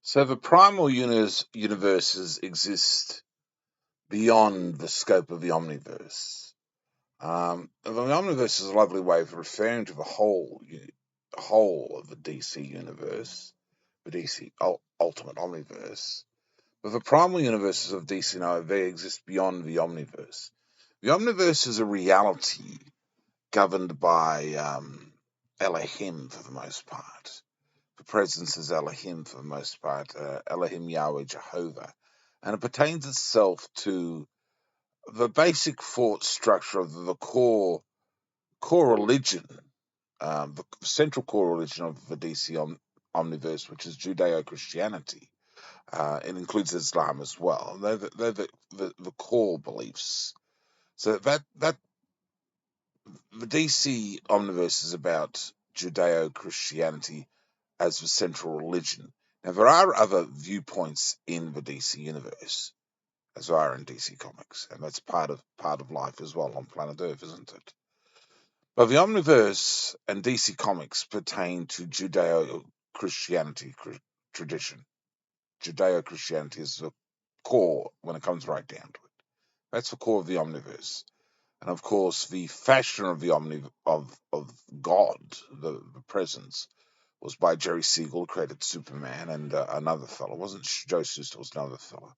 So the primal universes exist beyond the scope of the Omniverse. The Omniverse is a lovely way of referring to the whole of the DC universe, the DC Ultimate Omniverse. But the primal universes of DC now they exist beyond the Omniverse. The Omniverse is a reality governed by Elohim for the most part. The presence is Elohim for the most part, Elohim Yahweh Jehovah, and it pertains itself to the basic thought structure of the core religion, the central core religion of the DC Omniverse, which is Judeo-Christianity. It includes Islam as well. They're the core beliefs. So that the DC Omniverse is about Judeo-Christianity as the central religion. Now, there are other viewpoints in the DC universe, as there are in DC Comics, and that's part of life as well on planet Earth, isn't it? But the Omniverse and DC Comics pertain to Judeo-Christianity tradition. Judeo-Christianity is the core when it comes right down to it. That's the core of the Omniverse. And of course, the fashion of the of God, the presence, was by Jerry Siegel, who created Superman, and another fellow. It wasn't Joe Shuster, it was another fellow.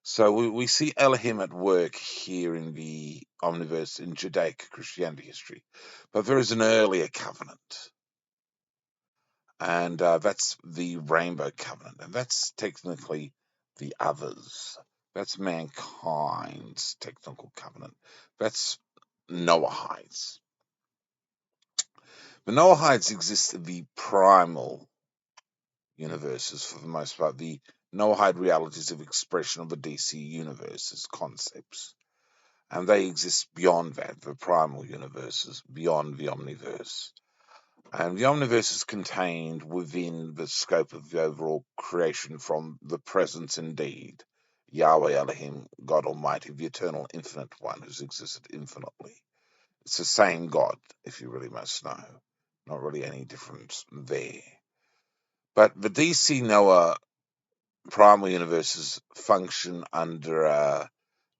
So we see Elohim at work here in the Omniverse in Judaic Christianity history. But there is an earlier covenant, and that's the Rainbow Covenant, and that's technically the others. That's mankind's technical covenant. That's Noahides. The Noahides exist in the primal universes for the most part, the Noahide realities of expression of the DC universes concepts. And they exist beyond that, the primal universes, beyond the Omniverse. And the Omniverse is contained within the scope of the overall creation from the presence indeed, Yahweh Elohim, God Almighty, the eternal infinite one who's existed infinitely. It's the same God, if you really must know. Not really any difference there. But the DC Noah primal universes function under a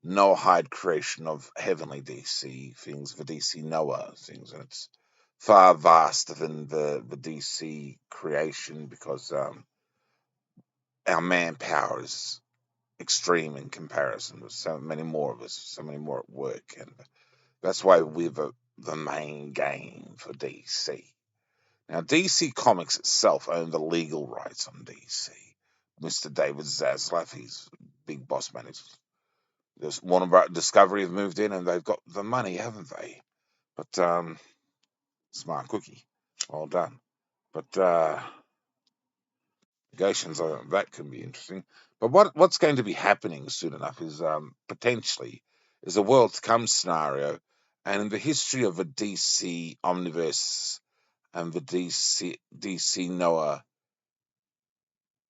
Noahide creation of heavenly DC things, the DC Noah things, and it's far vaster than the DC creation because our manpower is extreme in comparison. There's so many more of us, so many more at work, and that's why we're the main game for DC. Now, DC Comics itself owned the legal rights on DC. Mr. David Zaslav, he's big boss man. There's one of our Discovery have moved in and they've got the money, haven't they? But smart cookie, well done. But negotiations that can be interesting. But what's going to be happening soon enough is potentially is a world to come scenario, and in the history of the DC Omniverse and the DC Noah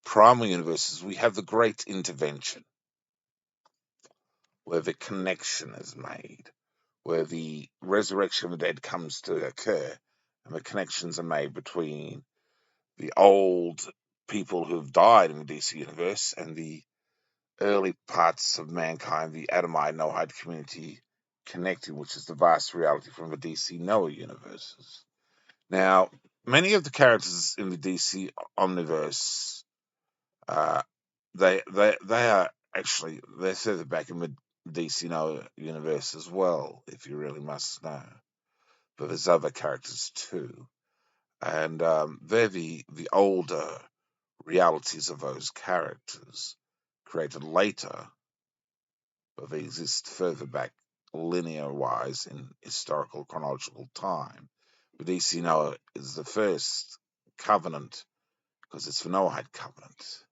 primal universes, we have the Great Intervention, where the connection is made, where the resurrection of the dead comes to occur, and the connections are made between the old people who've died in the DC universe and the early parts of mankind, the Adamite Noahide community connecting, which is the vast reality from the DC Noah universes. Now, many of the characters in the DC Omniverse, uh, they are actually they're further back in the DC Noah universe as well, if you really must know. But there's other characters too, and they're the older realities of those characters created later, but they exist further back linear-wise in historical chronological time. But DC Noah is the first covenant because it's the Noahide covenant.